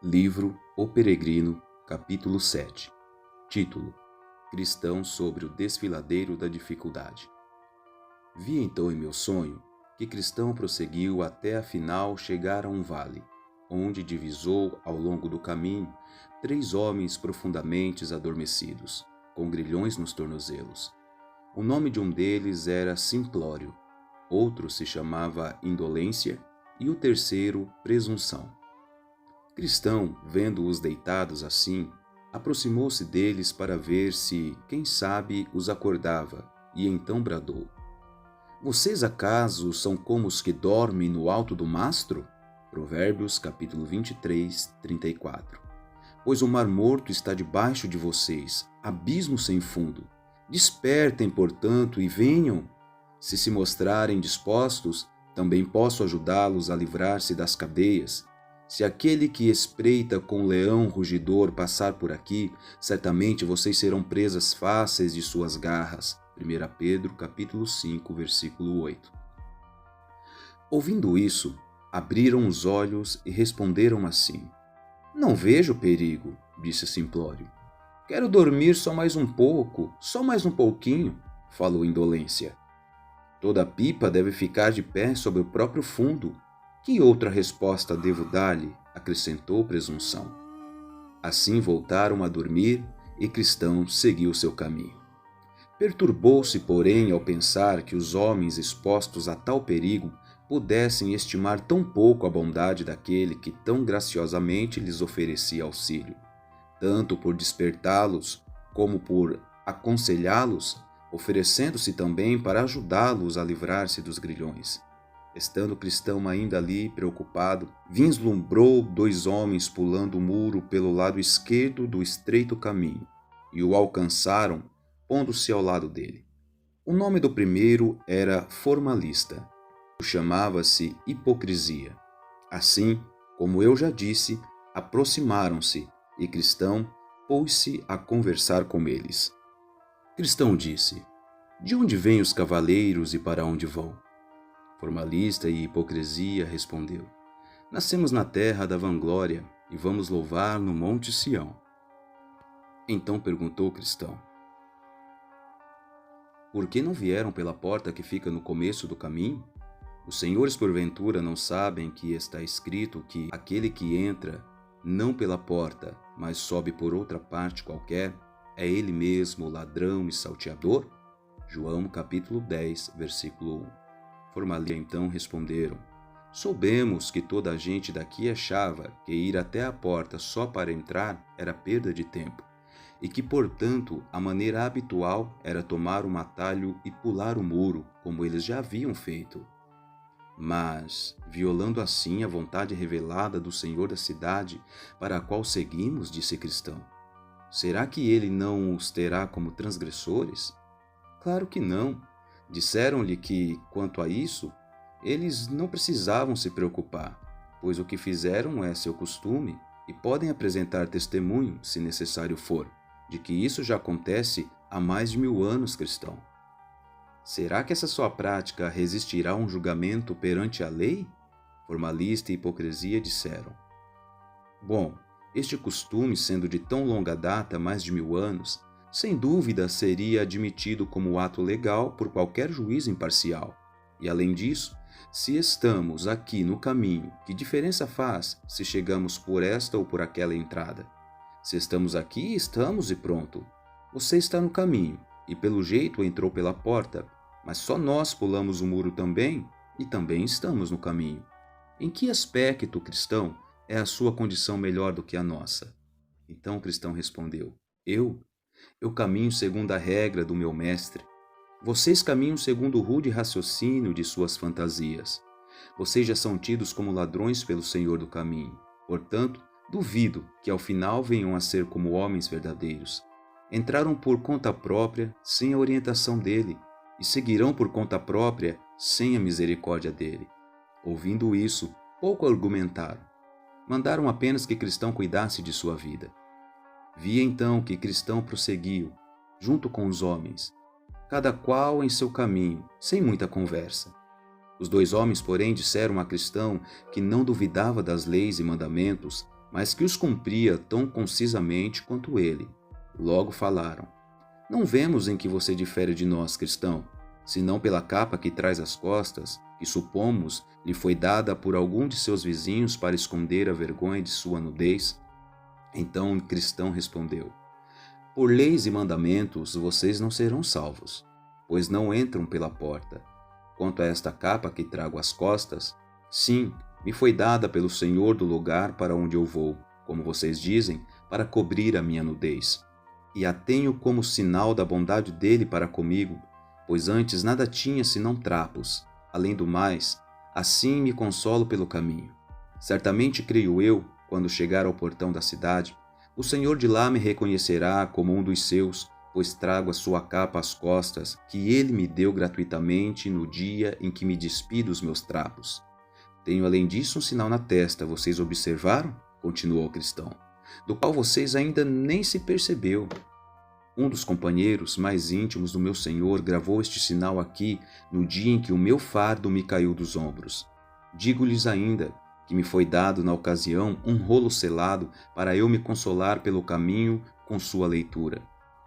Livro O Peregrino, capítulo 7. Título: Cristão sobre o desfiladeiro da dificuldade. Vi então em meu sonho que Cristão prosseguiu até afinal chegar a um vale, onde divisou ao longo do caminho 3 homens profundamente adormecidos, com grilhões nos tornozelos. O nome de um deles era Simplório, outro se chamava Indolência e o terceiro Presunção. Cristão, vendo-os deitados assim, aproximou-se deles para ver se, quem sabe, os acordava, e então bradou: Vocês acaso são como os que dormem no alto do mastro? Provérbios capítulo 23, 34. Pois o mar morto está debaixo de vocês, abismo sem fundo. Despertem, portanto, e venham. Se mostrarem dispostos, também posso ajudá-los a livrar-se das cadeias. Se aquele que espreita com leão rugidor passar por aqui, certamente vocês serão presas fáceis de suas garras. 1 Pedro capítulo 5, versículo 8. Ouvindo isso, abriram os olhos e responderam assim: Não vejo perigo, disse Simplório. Quero dormir só mais um pouco, só mais um pouquinho, falou Indolência. Toda pipa deve ficar de pé sobre o próprio fundo. Que outra resposta devo dar-lhe? Acrescentou Presunção. Assim voltaram a dormir e Cristão seguiu seu caminho. Perturbou-se, porém, ao pensar que os homens expostos a tal perigo pudessem estimar tão pouco a bondade daquele que tão graciosamente lhes oferecia auxílio, tanto por despertá-los como por aconselhá-los, oferecendo-se também para ajudá-los a livrar-se dos grilhões. Estando Cristão ainda ali, preocupado, vislumbrou 2 homens pulando o muro pelo lado esquerdo do estreito caminho, e o alcançaram, pondo-se ao lado dele. O nome do primeiro era Formalista, chamava-se Hipocrisia. Assim, como eu já disse, aproximaram-se, e Cristão pôs-se a conversar com eles. Cristão disse: De onde vêm os cavaleiros e para onde vão? Formalista e Hipocrisia respondeu: Nascemos na terra da vanglória e vamos louvar no monte Sião. Então perguntou Cristão: Por que não vieram pela porta que fica no começo do caminho? Os senhores porventura não sabem que está escrito que aquele que entra não pela porta, mas sobe por outra parte qualquer, é ele mesmo ladrão e salteador? João capítulo 10, versículo 1. Formalista então responderam: Soubemos que toda a gente daqui achava que ir até a porta só para entrar era perda de tempo, e que, portanto, a maneira habitual era tomar um atalho e pular o muro, como eles já haviam feito. Mas, violando assim a vontade revelada do Senhor da cidade, para a qual seguimos, disse Cristão, será que ele não os terá como transgressores? Claro que não. Disseram-lhe que, quanto a isso, eles não precisavam se preocupar, pois o que fizeram é seu costume e podem apresentar testemunho, se necessário for, de que isso já acontece há mais de 1000 anos, Cristão. Será que essa sua prática resistirá a um julgamento perante a lei? Formalista e Hipocrisia disseram: Bom, este costume, sendo de tão longa data, mais de 1000 anos, sem dúvida seria admitido como ato legal por qualquer juiz imparcial. E além disso, se estamos aqui no caminho, que diferença faz se chegamos por esta ou por aquela entrada? Se estamos aqui, estamos e pronto. Você está no caminho, e pelo jeito entrou pela porta, mas só nós pulamos o muro também, e também estamos no caminho. Em que aspecto, Cristão, é a sua condição melhor do que a nossa? Então Cristão respondeu: Eu caminho segundo a regra do meu mestre. Vocês caminham segundo o rude raciocínio de suas fantasias. Vocês já são tidos como ladrões pelo Senhor do caminho. Portanto, duvido que ao final venham a ser como homens verdadeiros. Entraram por conta própria, sem a orientação dele, e seguirão por conta própria, sem a misericórdia dele. Ouvindo isso, pouco argumentaram. Mandaram apenas que Cristão cuidasse de sua vida. Vi então que Cristão prosseguiu, junto com os homens, cada qual em seu caminho, sem muita conversa. Os 2 homens, porém, disseram a Cristão que não duvidava das leis e mandamentos, mas que os cumpria tão concisamente quanto ele. Logo falaram: Não vemos em que você difere de nós, cristão, senão pela capa que traz às costas, que supomos lhe foi dada por algum de seus vizinhos para esconder a vergonha de sua nudez. Então o cristão respondeu: Por leis e mandamentos vocês não serão salvos, pois não entram pela porta. Quanto a esta capa que trago às costas, sim, me foi dada pelo Senhor do lugar para onde eu vou, como vocês dizem, para cobrir a minha nudez. E a tenho como sinal da bondade dele para comigo, pois antes nada tinha senão trapos. Além do mais, assim me consolo pelo caminho. Certamente creio eu, quando chegar ao portão da cidade, o Senhor de lá me reconhecerá como um dos seus, pois trago a sua capa às costas, que ele me deu gratuitamente no dia em que me despi dos meus trapos. Tenho além disso um sinal na testa, vocês observaram? Continuou o cristão, do qual vocês ainda nem se percebeu. Um dos companheiros mais íntimos do meu Senhor gravou este sinal aqui no dia em que o meu fardo me caiu dos ombros. Digo-lhes ainda que me foi dado na ocasião um rolo selado para eu me consolar pelo caminho com sua leitura.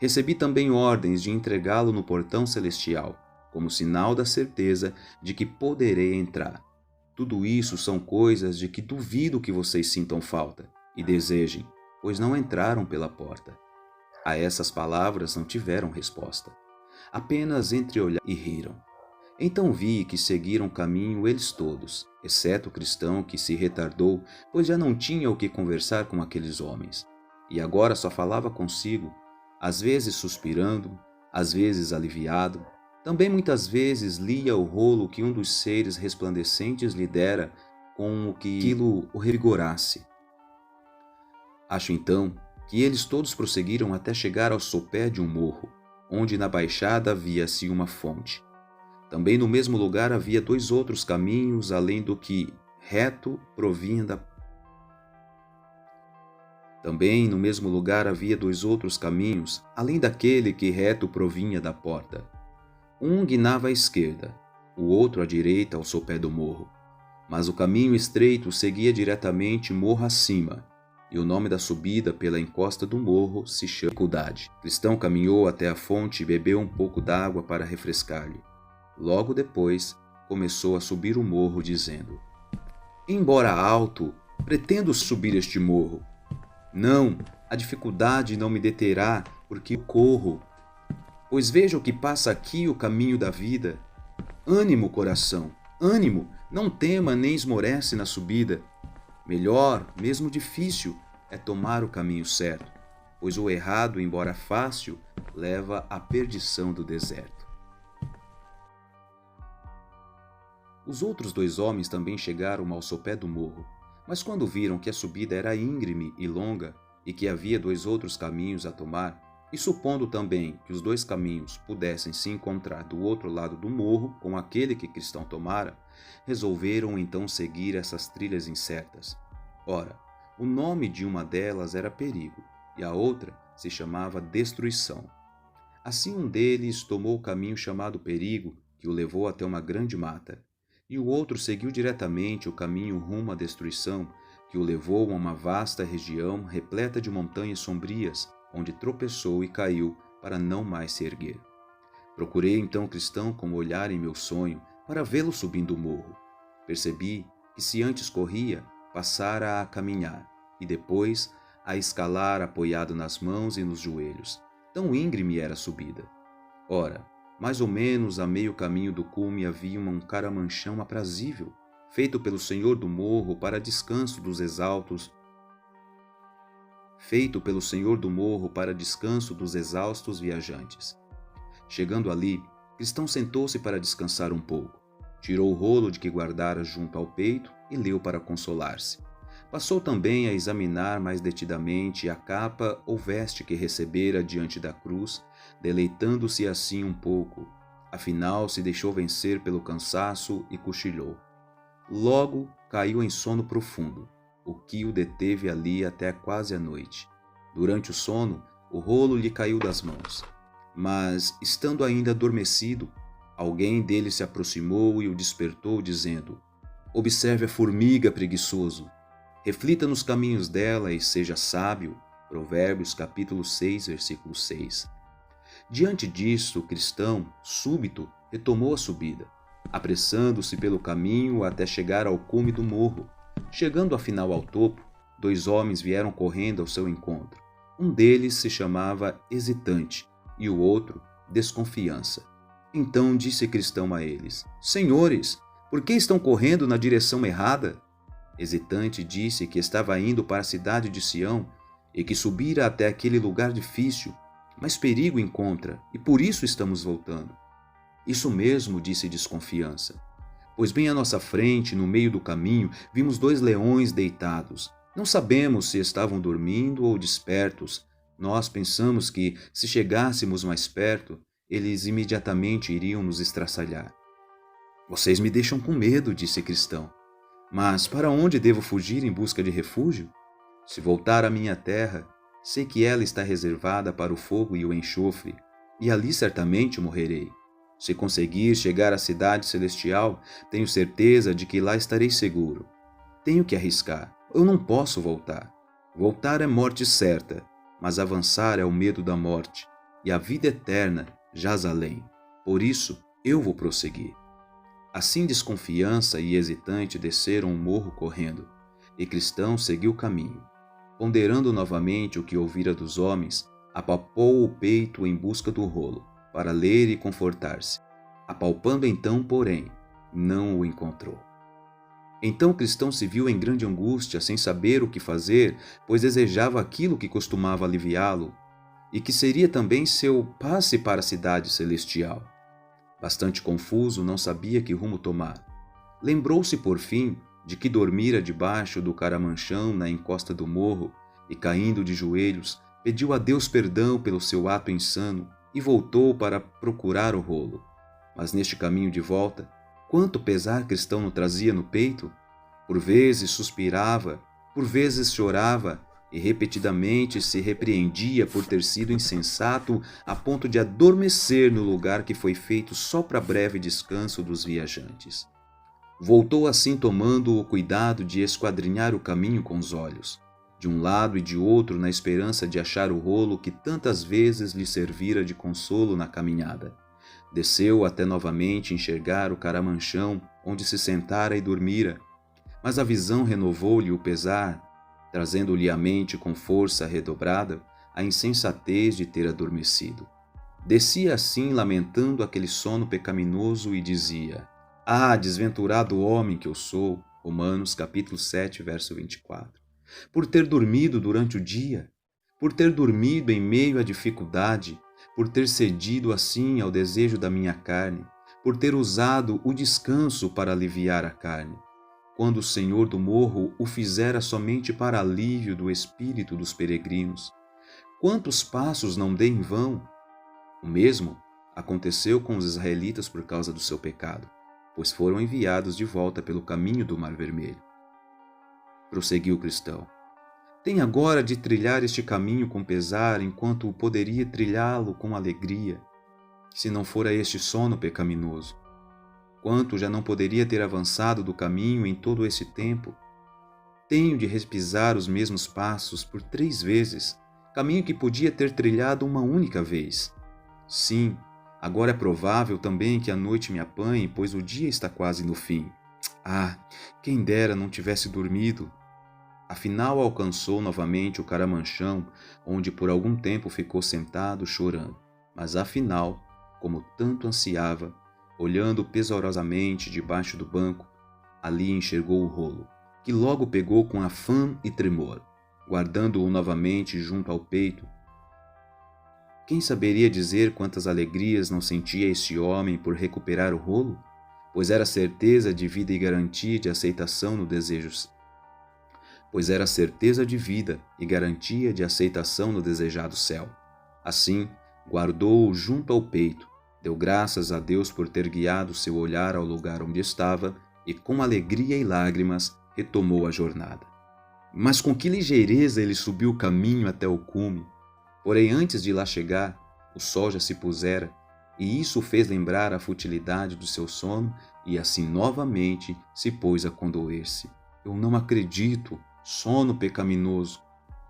Recebi também ordens de entregá-lo no portão celestial, como sinal da certeza de que poderei entrar. Tudo isso são coisas de que duvido que vocês sintam falta e desejem, pois não entraram pela porta. A essas palavras não tiveram resposta. Apenas entreolharam e riram. Então vi que seguiram caminho eles todos, exceto o cristão que se retardou, pois já não tinha o que conversar com aqueles homens. E agora só falava consigo, às vezes suspirando, às vezes aliviado. Também muitas vezes lia o rolo que um dos seres resplandecentes lhe dera com o que aquilo o revigorasse. Acho então que eles todos prosseguiram até chegar ao sopé de um morro, onde na baixada havia-se uma fonte. Também no mesmo lugar havia 2 outros caminhos, além do que reto provinha da Também no mesmo lugar havia 2 outros caminhos, além daquele que reto provinha da porta. Um guinava à esquerda, o outro à direita ao sopé do morro. Mas o caminho estreito seguia diretamente morro acima, e o nome da subida pela encosta do morro se chama Dificuldade. O cristão caminhou até a fonte e bebeu um pouco d'água para refrescar-lhe. Logo depois, começou a subir o morro, dizendo: Embora alto, pretendo subir este morro. Não, a dificuldade não me deterá, porque eu corro. Pois vejo que passa aqui o caminho da vida. Ânimo, coração, ânimo, não tema nem esmorece na subida. Melhor, mesmo difícil, é tomar o caminho certo, pois o errado, embora fácil, leva à perdição do deserto. Os outros 2 homens também chegaram ao sopé do morro, mas quando viram que a subida era íngreme e longa e que havia 2 outros caminhos a tomar, e supondo também que os 2 caminhos pudessem se encontrar do outro lado do morro com aquele que cristão tomara, resolveram então seguir essas trilhas incertas. Ora, o nome de uma delas era Perigo, e a outra se chamava Destruição. Assim um deles tomou o caminho chamado Perigo, que o levou até uma grande mata, e o outro seguiu diretamente o caminho rumo à destruição, que o levou a uma vasta região repleta de montanhas sombrias, onde tropeçou e caiu para não mais se erguer. Procurei então o cristão com o olhar em meu sonho para vê-lo subindo o morro. Percebi que se antes corria, passara a caminhar e depois a escalar apoiado nas mãos e nos joelhos. Tão íngreme era a subida. Ora, mais ou menos a meio caminho do cume havia um caramanchão aprazível, feito pelo senhor do morro para descanso dos exaustos viajantes. Chegando ali, cristão sentou-se para descansar um pouco. Tirou o rolo de que guardara junto ao peito e leu para consolar-se. Passou também a examinar mais detidamente a capa ou veste que recebera diante da cruz, deleitando-se assim um pouco. Afinal, se deixou vencer pelo cansaço e cochilou. Logo caiu em sono profundo, o que o deteve ali até quase a noite. Durante o sono, o rolo lhe caiu das mãos. Mas, estando ainda adormecido, alguém dele se aproximou e o despertou, dizendo: Observe a formiga, preguiçoso. Reflita nos caminhos dela e seja sábio. Provérbios capítulo 6, versículo 6. Diante disto, o cristão, súbito, retomou a subida, apressando-se pelo caminho até chegar ao cume do morro. Chegando afinal ao topo, 2 homens vieram correndo ao seu encontro. Um deles se chamava Hesitante e o outro Desconfiança. Então disse Cristão a eles: Senhores, por que estão correndo na direção errada? Hesitante disse que estava indo para a cidade de Sião e que subira até aquele lugar difícil, mas perigo encontra e por isso estamos voltando. Isso mesmo, disse Desconfiança, pois bem à nossa frente, no meio do caminho, vimos 2 leões deitados. Não sabemos se estavam dormindo ou despertos. Nós pensamos que, se chegássemos mais perto, eles imediatamente iriam nos estraçalhar. Vocês me deixam com medo, disse Cristão. Mas para onde devo fugir em busca de refúgio? Se voltar à minha terra, sei que ela está reservada para o fogo e o enxofre, e ali certamente morrerei. Se conseguir chegar à cidade celestial, tenho certeza de que lá estarei seguro. Tenho que arriscar. Eu não posso voltar. Voltar é morte certa, mas avançar é o medo da morte, e a vida eterna jaz além. Por isso, eu vou prosseguir. Assim Desconfiança e Hesitante desceram o morro correndo, e Cristão seguiu o caminho. Ponderando novamente o que ouvira dos homens, apalpou o peito em busca do rolo, para ler e confortar-se. Apalpando então, porém, não o encontrou. Então Cristão se viu em grande angústia, sem saber o que fazer, pois desejava aquilo que costumava aliviá-lo, e que seria também seu passe para a cidade celestial. Bastante confuso, não sabia que rumo tomar. Lembrou-se, por fim, de que dormira debaixo do caramanchão na encosta do morro, e caindo de joelhos, pediu a Deus perdão pelo seu ato insano e voltou para procurar o rolo. Mas neste caminho de volta, quanto pesar Cristão não trazia no peito? Por vezes suspirava, por vezes chorava e repetidamente se repreendia por ter sido insensato a ponto de adormecer no lugar que foi feito só para breve descanso dos viajantes. Voltou assim tomando o cuidado de esquadrinhar o caminho com os olhos, de um lado e de outro na esperança de achar o rolo que tantas vezes lhe servira de consolo na caminhada. Desceu até novamente enxergar o caramanchão onde se sentara e dormira, mas a visão renovou-lhe o pesar, trazendo-lhe à mente com força redobrada a insensatez de ter adormecido. Descia assim lamentando aquele sono pecaminoso e dizia: Ah, desventurado homem que eu sou! Romanos capítulo 7, verso 24. Por ter dormido durante o dia, por ter dormido em meio à dificuldade, por ter cedido assim ao desejo da minha carne, por ter usado o descanso para aliviar a carne, quando o Senhor do morro o fizera somente para alívio do espírito dos peregrinos. Quantos passos não dei em vão? O mesmo aconteceu com os israelitas por causa do seu pecado, pois foram enviados de volta pelo caminho do Mar Vermelho. Prosseguiu o cristão: Tem agora de trilhar este caminho com pesar, enquanto poderia trilhá-lo com alegria, se não fora este sono pecaminoso. Quanto já não poderia ter avançado do caminho em todo esse tempo? Tenho de repisar os mesmos passos por 3 vezes, caminho que podia ter trilhado uma única vez. Sim, agora é provável também que a noite me apanhe, pois o dia está quase no fim. Ah, quem dera não tivesse dormido! Afinal alcançou novamente o caramanchão, onde por algum tempo ficou sentado chorando. Mas afinal, como tanto ansiava, olhando pesorosamente debaixo do banco, ali enxergou o rolo, que logo pegou com afã e tremor, guardando-o novamente junto ao peito. Quem saberia dizer quantas alegrias não sentia este homem por recuperar o rolo? Pois era certeza de vida e garantia de aceitação no desejo. no desejado céu. Assim, guardou-o junto ao peito, deu graças a Deus por ter guiado seu olhar ao lugar onde estava e, com alegria e lágrimas, retomou a jornada. Mas com que ligeireza ele subiu o caminho até o cume! Porém, antes de lá chegar, o sol já se pusera, e isso o fez lembrar a futilidade do seu sono, e assim novamente se pôs a condoer-se. Eu não acredito, sono pecaminoso.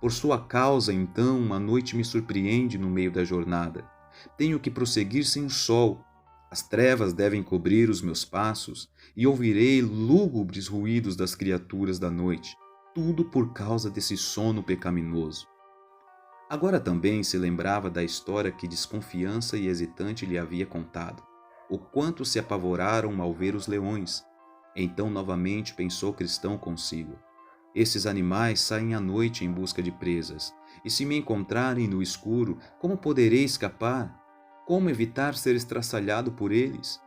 Por sua causa, então, uma noite me surpreende no meio da jornada. Tenho que prosseguir sem o sol. As trevas devem cobrir os meus passos e ouvirei lúgubres ruídos das criaturas da noite. Tudo por causa desse sono pecaminoso. Agora também se lembrava da história que desconfiança e hesitante lhe havia contado. O quanto se apavoraram ao ver os leões. Então novamente pensou Cristão consigo. Esses animais saem à noite em busca de presas, e se me encontrarem no escuro, como poderei escapar? Como evitar ser estraçalhado por eles?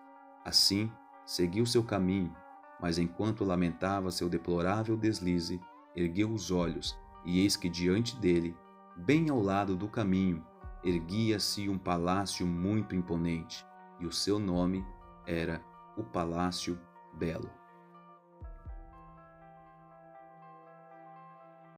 Assim, seguiu seu caminho, mas enquanto lamentava seu deplorável deslize, ergueu os olhos, e eis que diante dele, bem ao lado do caminho, erguia-se um palácio muito imponente, e o seu nome era o Palácio Belo.